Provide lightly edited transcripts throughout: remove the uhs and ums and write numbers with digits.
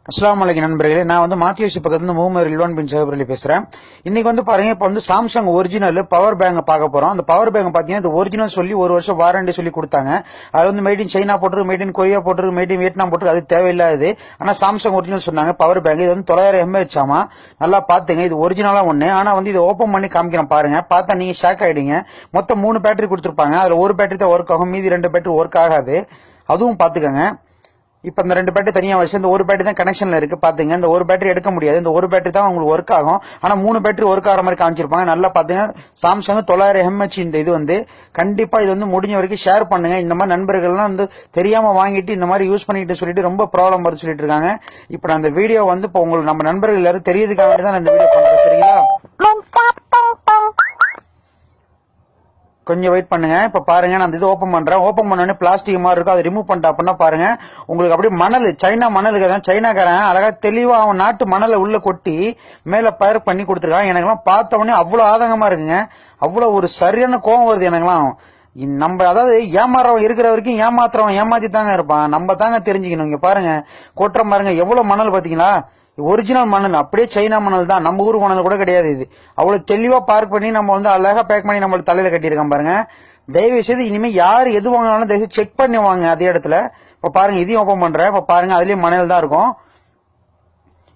அஸ்ஸலாமு அலைக்கும் நண்பர்களே, நான் வந்து மாத்தியோசி பக்கத்துல முகமது ரில்வான் பின் சஹப் அலி பேசுறேன். இன்னைக்கு வந்து பாருங்க, இப்ப வந்து சாம்சங் ஒரிஜினல் பவர் பேங்க் பார்க்க போறோம். அந்த பவர் பேங்க் பாத்தீங்கன்னா இது ஒரிஜினல் சொல்லி ஒரு வருஷம் வாரண்டி சொல்லி கொடுத்தாங்க. அது வந்து மேட் இன் சைனா போட்டுருக்கு, மேட் இன் கொரியா போட்டுருக்கு, மேட் இன் வியட்நாம் போட்டுருக்கு. அது தேவையில்லாது. ஆனா சாம்சங் ஒரிஜினல் சொன்னாங்க. பவர் பேங்க் இது வந்து 900 mAh ஆமா. நல்லா பாத்துங்க, இது ஒரிஜினலா ஒண்ணு. ஆனா வந்து இது ஓபன் பண்ணி காமிக்கிறேன் பாருங்க. பார்த்தா நீங்க ஷாக் ஆயிடுங்க. மொத்தம் 3 பேட்டரி கொடுத்திருப்பாங்க. அதுல ஒரு பேட்டரி தான் ஒர்க் ஆகும், மீதி 2 பேட்டரி ஒர்க் ஆகாது. அதுவும் பாத்துக்கங்க. இப்ப இந்த 2 பேட்டரி தனியா வச்சு இந்த ஒரு பேட்டரி தான் கனெக்ஷன்ல இருக்கு. பாத்துங்க, இந்த ஒரு பேட்டரி எடுக்க முடியாது. இந்த ஒரு பேட்டரி தான் உங்களுக்கு ஒர்க் ஆகும். ஆனா 3 பேட்டரி ஒர்க் ஆகிற மாதிரி காமிச்சிருப்பாங்க. நல்லா பாத்துங்க. சாம்சங் 900 mAh இந்த இது வந்து கண்டிப்பா இது வந்து முடிஞ்ச வரைக்கும் ஷேர் பண்ணுங்க. இந்த மாதிரி நண்பர்கள்லாம் வந்து தெரியாம வாங்கிட்டு இந்த மாதிரி யூஸ் பண்ணிட்டு சொல்லிட்டு ரொம்ப ப்ராப்ளம் வருது சொல்லிட்டு இருக்காங்க. இப்ப நான் இந்த வீடியோ வந்து இப்ப உங்களுக்கு நம்ம நண்பர்கள் எல்லாரும் தெரியுதுக்காக தான் இந்த வீடியோ பண்றேன். சரிங்களா? கொஞ்சம் வெயிட் பண்ணுங்க. இப்ப பாருங்க, நான் இது ஓபன் பண்றேன். ஓபன் பண்ண உடனே பிளாஸ்டிக் மாதிரி இருக்கும். அதை ரிமூவ் பண்ணிட்டா அப்படின்னா பாருங்க, உங்களுக்கு அப்படியே மணல், சைனா மணலுக்கு தான். சைனாக்காரன் அழகா தெளிவா அவன் நாட்டு மணலை உள்ள கொட்டி மேல பயிர் பண்ணி கொடுத்துருக்கான். எனக்கெல்லாம் பார்த்த உடனே அவ்வளவு ஆதங்கமா இருக்குங்க. அவ்வளவு ஒரு சரியான கோவம் வருது எனக்கெல்லாம். நம்ம அதாவது ஏமாறவன் இருக்கிற வரைக்கும் ஏமாத்துறவன் ஏமாத்தி தாங்க இருப்பான். நம்ம தாங்க தெரிஞ்சுக்கணும். இங்க பாருங்க, கொட்டுற பாருங்க எவ்வளவு மணல் பாத்தீங்களா? ஒரிஜினல் மணல், அப்படியே சைனா மணல் தான். நம்ம ஊர் மணல் கூட கிடையாது இது. அவ்வளவு தெளிவா பார்க் பண்ணி நம்ம வந்து அழகா பேக் பண்ணி நம்ம தலையில கட்டியிருக்கோம் பாருங்க. தயவு செய்து இனிமே யாரு எது வாங்கினாலும் தயவு செக் பண்ணி வாங்க அதே இடத்துல. இப்ப பாருங்க, இதையும் ஓபன் பண்றேன். இப்ப பாருங்க, அதுலயும் மணல் தான் இருக்கும்.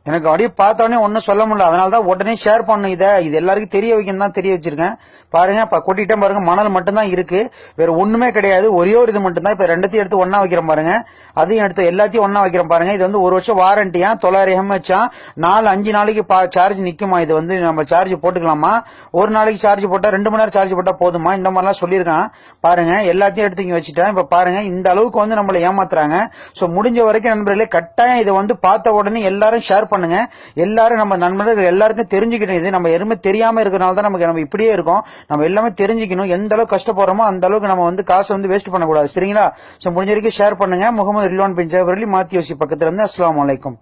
எனக்கு அப்படியே பார்த்த உடனே ஒன்னும் சொல்ல முடியல. அதனாலதான் உடனே ஷேர் பண்ணும். இது எல்லாருக்கும் தெரிய வைக்கணும் தான் தெரிய வச்சிருக்கேன். பாருங்க, இப்ப கொட்டிட்டேன் பாருங்க. மணல் மட்டும் தான் இருக்கு, வேற ஒண்ணுமே கிடையாது. ஒரே ஒரு இது மட்டும் தான். இப்ப ரெண்டத்தையும் எடுத்து ஒன்னா வைக்கிறேன் பாருங்க. அதையும் எடுத்து எல்லாத்தையும் ஒன்னா வைக்கிறேன் பாருங்க. இது வந்து ஒரு வருஷம் வாரண்டியா, 900 mAh 4-5 நாளைக்கு சார்ஜ் நிக்குமா. இது வந்து நம்ம சார்ஜ் போட்டுக்கலாமா? ஒரு நாளைக்கு சார்ஜ் போட்டா 2 மணி நேரம் சார்ஜ் போட்டா போதுமா? இந்த மாதிரிலாம் சொல்லியிருக்கான் பாருங்க. எல்லாத்தையும் எடுத்து இங்க வச்சுட்டேன். இப்ப பாருங்க, இந்த அளவுக்கு வந்து நம்மள ஏமாத்துறாங்க. சோ முடிஞ்ச வரைக்கும் நண்பர்களே, கட்டாயம் இதை வந்து பார்த்த உடனே எல்லாரும் ஷேர் பண்ணுங்க. எல்லாரும் நம்ம நண்பர்கள் எல்லாருக்கும் தெரிஞ்சுக்கணும். இது நம்ம எதுவுமே தெரியாம இருக்கிறனால தான் நம்ம இப்படியே இருக்கோம். நம்ம எல்லாமே தெரிஞ்சுக்கணும். எந்த அளவுக்கு கஷ்டப்படுறோமோ அந்த அளவுக்கு நம்ம வந்து காசை வந்து வேஸ்ட் பண்ணக்கூடாது. சரிங்களா? சோ முடிஞ்ச வரைக்கும் ஷேர் பண்ணுங்க. முகமது ரில்வான் பின் ஜாபர் அலி, மாத்தியோசி பக்கத்துல இருந்து. அஸ்ஸலாமு அலைக்கும்.